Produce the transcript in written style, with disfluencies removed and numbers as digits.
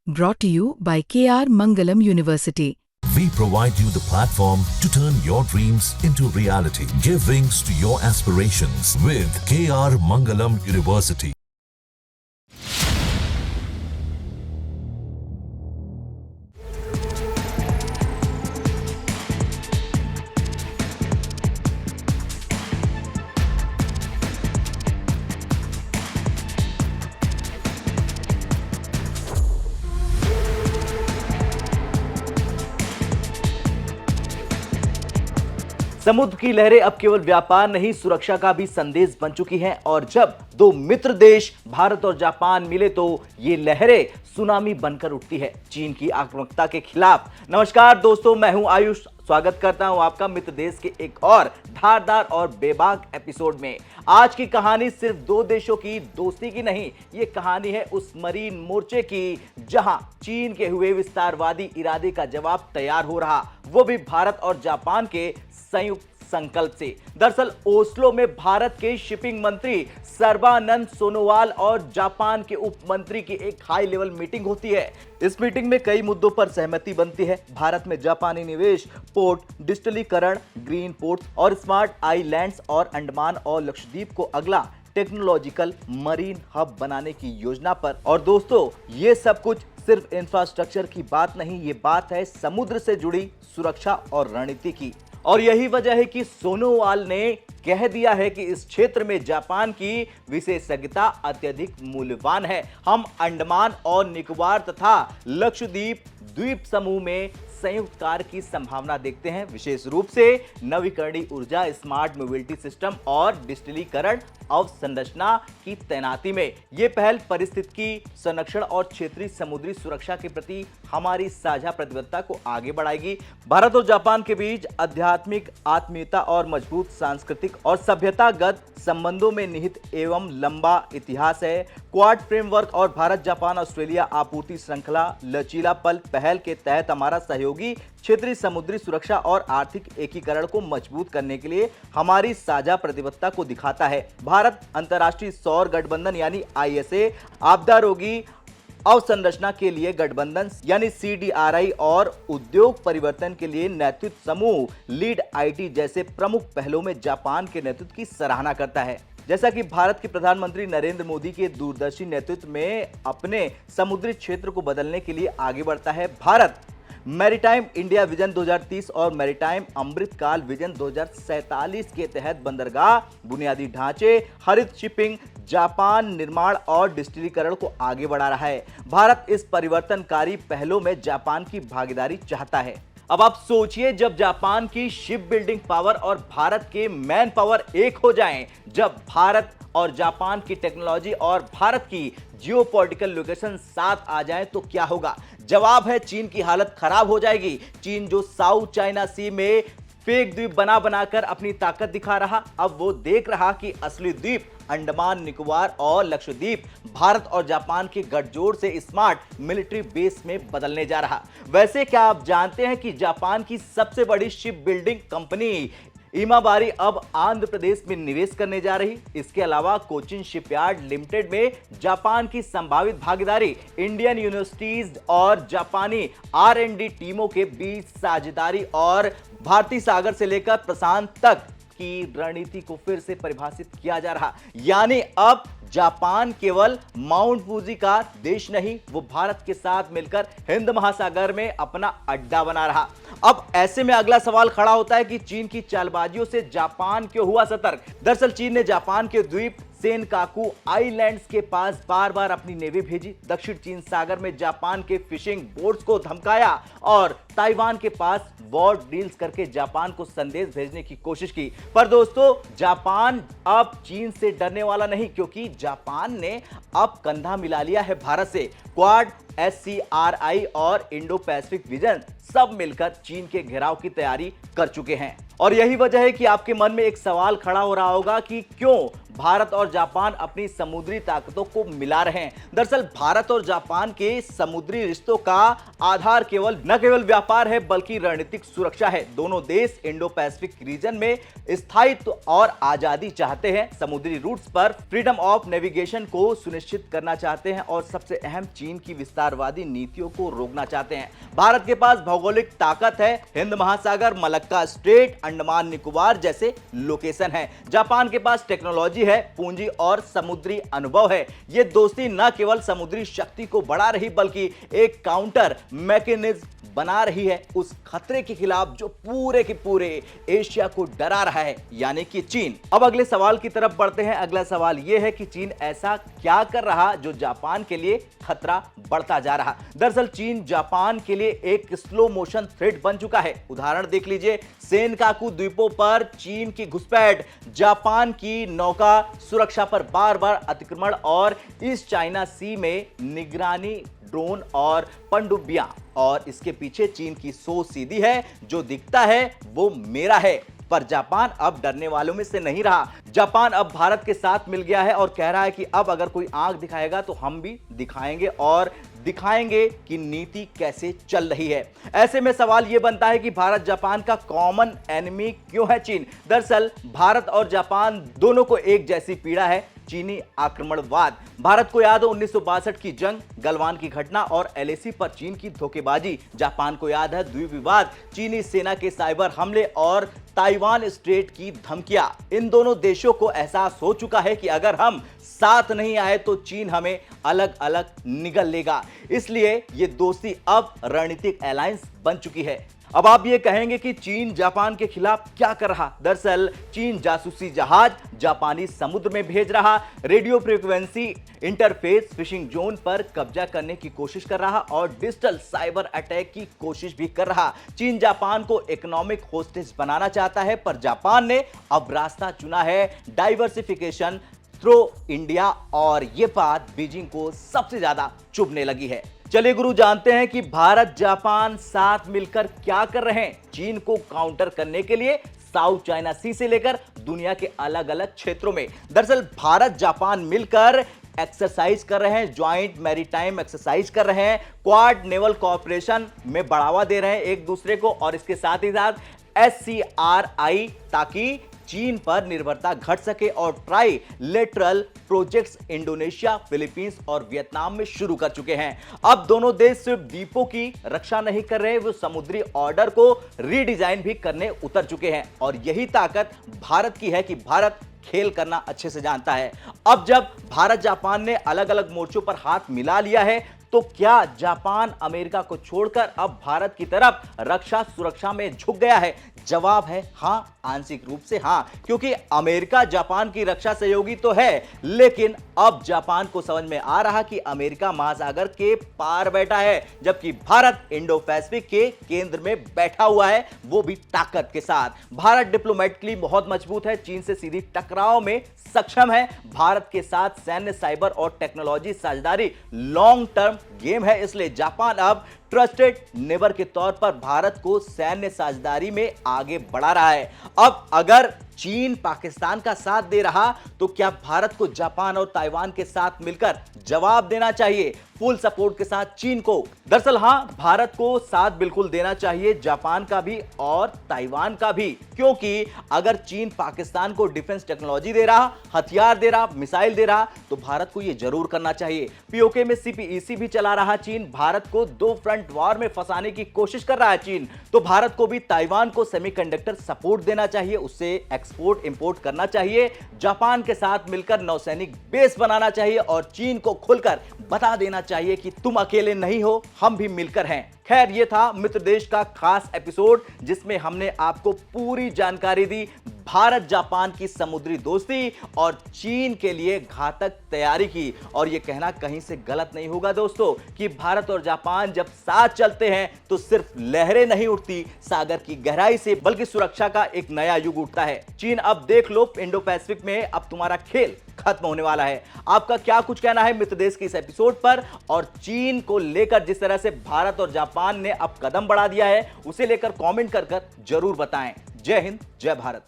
Brought to you by KR Mangalam University. We provide you the platform to turn your dreams into reality. Give wings to your aspirations with KR Mangalam University. समुद्र की लहरें अब केवल व्यापार नहीं, सुरक्षा का भी संदेश बन चुकी हैं और जब दो मित्र देश भारत और जापान मिले तो ये लहरें सुनामी बनकर उठती है चीन की आक्रामकता के खिलाफ। नमस्कार दोस्तों, मैं हूं आयुष। स्वागत करता हूं आपका मित्र देश के एक और धारदार और बेबाक एपिसोड में। आज की कहानी सिर्फ दो देशों की दोस्ती की नहीं, ये कहानी है उस मरीन मोर्चे की जहां चीन के हुए विस्तारवादी इरादे का जवाब तैयार हो रहा, वो भी भारत और जापान के संयुक्त संकल्प से। दरअसल ओस्लो में भारत के शिपिंग मंत्री सर्बानंद सोनोवाल और जापान के उप मंत्री की एक हाई लेवल मीटिंग होती है। इस मीटिंग में कई मुद्दों पर सहमति बनती है। भारत में जापानी निवेश, पोर्ट, डिजिटलीकरण, ग्रीन पोर्ट्स और स्मार्ट आइलैंड्स और अंडमान और लक्षद्वीप को अगला टेक्नोलॉजिकल मरीन हब बनाने की योजना पर। और दोस्तों, ये सब कुछ सिर्फ इंफ्रास्ट्रक्चर की बात नहीं, ये बात है समुद्र से जुड़ी सुरक्षा और रणनीति की। और यही वजह है कि सोनोवाल ने कह दिया है कि इस क्षेत्र में जापान की विशेषज्ञता अत्यधिक मूल्यवान है। हम अंडमान और निकोबार तथा लक्षद्वीप द्वीप समूह में संयुक्त कार्य की संभावना देखते हैं, विशेष रूप से नवीकरणीय ऊर्जा, स्मार्ट मोबिलिटी सिस्टम और डिजिटलीकरण अवसंरचना की तैनाती में। यह पहल पारिस्थितिकी संरक्षण और क्षेत्रीय समुद्री सुरक्षा के प्रति हमारी साझा प्रतिबद्धता को आगे बढ़ाएगी। भारत और जापान के बीच आध्यात्मिक आत्मीयता और मजबूत सांस्कृतिक और सभ्यतागत संबंधों में निहित एवं लंबा इतिहास है। क्वाड फ्रेमवर्क और भारत जापान ऑस्ट्रेलिया आपूर्ति श्रृंखला लचीला पल पहल के तहत हमारा सहयोगी क्षेत्रीय समुद्री सुरक्षा और आर्थिक एकीकरण को मजबूत करने के लिए हमारी साझा प्रतिबद्धता को दिखाता है। भारत अंतर्राष्ट्रीय सौर गठबंधन यानी ISA, आपदा रोगी अवसंरचना के लिए गठबंधन यानी CDRI और उद्योग परिवर्तन के लिए नेतृत्व समूह लीड IT जैसे प्रमुख पहलों में जापान के नेतृत्व की सराहना करता है। जैसा कि भारत के प्रधानमंत्री नरेंद्र मोदी के दूरदर्शी नेतृत्व में अपने समुद्री क्षेत्र को बदलने के लिए आगे बढ़ता है, भारत मैरीटाइम इंडिया विजन 2030 और मैरीटाइम अमृतकाल विजन 2047 के तहत बंदरगाह, बुनियादी ढांचे, हरित शिपिंग, जापान निर्माण और डिजिटलीकरण को आगे बढ़ा रहा है। भारत इस परिवर्तनकारी पहलों में जापान की भागीदारी चाहता है। अब आप सोचिए, जब जापान की शिप बिल्डिंग पावर और भारत के मैन पावर एक हो जाएं, जब भारत और जापान की टेक्नोलॉजी और भारत की जियोपॉलिटिकल लोकेशन साथ आ जाएं तो क्या होगा? जवाब है, चीन की हालत खराब हो जाएगी। चीन जो साउथ चाइना सी में फेक द्वीप बना बनाकर अपनी ताकत दिखा रहा, अब वो देख रहा कि असली द्वीप अंडमान निकोबार और लक्षद्वीप भारत और जापान के गठजोड़ से स्मार्ट मिलिट्री बेस में बदलने जा रहा। वैसे क्या आप जानते हैं कि जापान की सबसे बड़ी शिप बिल्डिंग कंपनी इमाबारी अब आंध्र प्रदेश में निवेश करने जा रही? इसके अलावा कोचिन शिपयार्ड लिमिटेड में जापान की संभावित भागीदारी, इंडियन यूनिवर्सिटीज और जापानी R&D टीमों के बीच साझेदारी और भारतीय सागर से लेकर प्रशांत तक की रणनीति को फिर से परिभाषित किया जा रहा। यानी अब जापान केवल माउंट फूजी का देश नहीं, वो भारत के साथ मिलकर हिंद महासागर में अपना अड्डा बना रहा। अब ऐसे में अगला सवाल खड़ा होता है कि चीन की चालबाजियों से जापान क्यों हुआ सतर्क? दरअसल चीन ने जापान के द्वीप सेनकाकू आइलैंड्स के पास बार बार अपनी नेवी भेजी, दक्षिण चीन सागर में जापान के फिशिंग बोट्स को धमकाया और ताइवान के पास वॉर डील्स करके जापान को संदेश भेजने की कोशिश की। पर दोस्तों, जापान अब चीन से डरने वाला नहीं, क्योंकि जापान ने अब कंधा मिला लिया है भारत से। क्वाड, SCRI और इंडो पैसिफिक विजन सब मिलकर चीन के घेराव की तैयारी कर चुके हैं। और यही वजह है कि आपके मन में एक सवाल खड़ा हो रहा होगा कि क्यों भारत और जापान अपनी समुद्री ताकतों को मिला रहे हैं। दरअसल भारत और जापान के समुद्री रिश्तों का आधार न केवल व्यापार है बल्कि रणनीतिक सुरक्षा है। दोनों देश इंडो पैसिफिक रीजन में स्थायित्व और आजादी चाहते हैं, समुद्री रूट्स पर फ्रीडम ऑफ नेविगेशन को सुनिश्चित करना चाहते हैं और सबसे अहम चीन की विस्तारवादी नीतियों को रोकना चाहते हैं। भारत के पास भौगोलिक ताकत है, हिंद महासागर, मलक्का स्ट्रेट, अंडमान निकोबार जैसे लोकेशन है। जापान के पास टेक्नोलॉजी है, पूंजी और समुद्री अनुभव है। यह दोस्ती न केवल समुद्री शक्ति को बढ़ा रही बल्कि एक काउंटर मैकेनिज्म बना रही है उस खतरे के खिलाफ जो पूरे के पूरे एशिया को डरा रहा है, यानी कि चीन। अब अगले सवाल की तरफ बढ़ते हैं। अगला सवाल यह है कि चीन ऐसा क्या कर रहा जो जापान के लिए खतरा बढ़ता जा रहा। दरअसल चीन जापान के लिए एक स्लो मोशन थ्रेट बन चुका है। उदाहरण देख लीजिए, सेनकाकू द्वीपों पर चीन की घुसपैठ, जापान की नौका सुरक्षा पर बार-बार अतिक्रमण और ईस्ट चाइना सी में निगरानी ड्रोन और पनडुब्बियां। और इसके पीछे चीन की सोच सीधी है, जो दिखता है वो मेरा है। पर जापान अब डरने वालों में से नहीं रहा। जापान अब भारत के साथ मिल गया है और कह रहा है कि अब अगर कोई आंख दिखाएगा तो हम भी दिखाएंगे और दिखाएंगे कि नीति कैसे चल रही है। ऐसे में सवाल यह बनता है कि भारत जापान का कॉमन एनिमी क्यों है चीन। दरअसल भारत और जापान दोनों को एक जैसी पीड़ा है, चीनी आक्रमणवाद। भारत को याद हो 1962 की जंग, गलवान की घटना और एलएसी पर चीन की धोखेबाजी। जापान को याद है द्वीप विवाद, चीनी सेना के साइबर हमले और ताइवान स्ट्रेट की धमकियां। इन दोनों देशों को एहसास हो चुका है कि अगर हम साथ नहीं आए तो चीन हमें अलग अलग निगल लेगा। इसलिए ये दोस्ती अब रणनीतिक अलायंस बन चुकी है। अब आप ये कहेंगे कि चीन जापान के खिलाफ क्या कर रहा। दरअसल चीन जासूसी जहाज जापानी समुद्र में भेज रहा, radio frequency interface fishing zone पर कब्जा करने की कोशिश कर रहा और डिजिटल साइबर अटैक की कोशिश भी कर रहा। चीन जापान को इकोनॉमिक होस्टेज बनाना चाहता है, पर जापान ने अब रास्ता चुना है डाइवर्सिफिकेशन थ्रू इंडिया, और यह बात बीजिंग को सबसे ज्यादा चुभने लगी है। चलिए गुरु, जानते हैं कि भारत जापान साथ मिलकर क्या कर रहे हैं चीन को काउंटर करने के लिए साउथ चाइना सी से लेकर दुनिया के अलग अलग क्षेत्रों में। दरअसल भारत जापान मिलकर एक्सरसाइज कर रहे हैं, ज्वाइंट मैरीटाइम एक्सरसाइज कर रहे हैं, क्वाड नेवल कॉर्पोरेशन में बढ़ावा दे रहे हैं एक दूसरे को, और इसके साथ ही साथ SCRI ताकि चीन पर निर्भरता घट सके, और try lateral projects Indonesia, Philippines और वियतनाम में शुरू कर चुके हैं। अब दोनों देश सिर्फ द्वीपों की रक्षा नहीं कर रहे, वो समुद्री ऑर्डर को रीडिजाइन भी करने उतर चुके हैं। और यही ताकत भारत की है कि भारत खेल करना अच्छे से जानता है। अब जब भारत जापान ने अलग अलग मोर्चों पर हाथ मिला लिया है, तो क्या जापान अमेरिका को छोड़कर अब भारत की तरफ रक्षा सुरक्षा में झुक गया है? जवाब है हां, आंशिक रूप से हां, क्योंकि अमेरिका जापान की रक्षा सहयोगी तो है, लेकिन अब जापान को समझ में आ रहा कि अमेरिका महासागर के पार बैठा है, जबकि भारत इंडो पैसिफिक के केंद्र में बैठा हुआ है, वो भी ताकत के साथ। भारत डिप्लोमेटिकली बहुत मजबूत है, चीन से सीधी टकराव में सक्षम है। भारत के साथ सैन्य, साइबर और टेक्नोलॉजी साझेदारी लॉन्ग टर्म गेम है, इसलिए जापान अब ट्रस्टेड नेबर के तौर पर भारत को सैन्य साझेदारी में आगे बढ़ा रहा है। अब अगर चीन पाकिस्तान का साथ दे रहा तो क्या भारत को जापान और ताइवान के साथ मिलकर जवाब देना चाहिए फुल सपोर्ट के साथ चीन को? दरअसल हां, भारत को साथ बिल्कुल देना चाहिए, जापान का भी और ताइवान का भी, क्योंकि अगर चीन पाकिस्तान को डिफेंस टेक्नोलॉजी दे रहा, हथियार दे रहा, मिसाइल दे रहा, तो भारत को यह जरूर करना चाहिए। पीओके में CPEC भी चला रहा चीन, भारत को दो फ्रंट वॉर में फंसाने की कोशिश कर रहा है चीन, तो भारत को भी ताइवान को सेमीकंडक्टर सपोर्ट देना चाहिए, उससे एक्सपोर्ट इंपोर्ट करना चाहिए, जापान के साथ मिलकर नौसैनिक बेस बनाना चाहिए और चीन को खुलकर बता देना चाहिए कि तुम अकेले नहीं हो, हम भी मिलकर हैं। खैर, ये था मित्र देश का खास एपिसोड जिसमें हमने आपको पूरी जानकारी दी भारत जापान की समुद्री दोस्ती और चीन के लिए घातक तैयारी की। और यह कहना कहीं से गलत नहीं होगा दोस्तों कि भारत और जापान जब साथ चलते हैं तो सिर्फ लहरें नहीं उठती सागर की गहराई से, बल्कि सुरक्षा का एक नया युग उठता है। चीन अब देख लो, इंडो पैसिफिक में अब तुम्हारा खेल खत्म होने वाला है। आपका क्या कुछ कहना है मित्र देश के इस एपिसोड पर, और चीन को लेकर जिस तरह से भारत और जापान ने अब कदम बढ़ा दिया है उसे लेकर कमेंट कर जरूर बताएं। जय हिंद, जय भारत।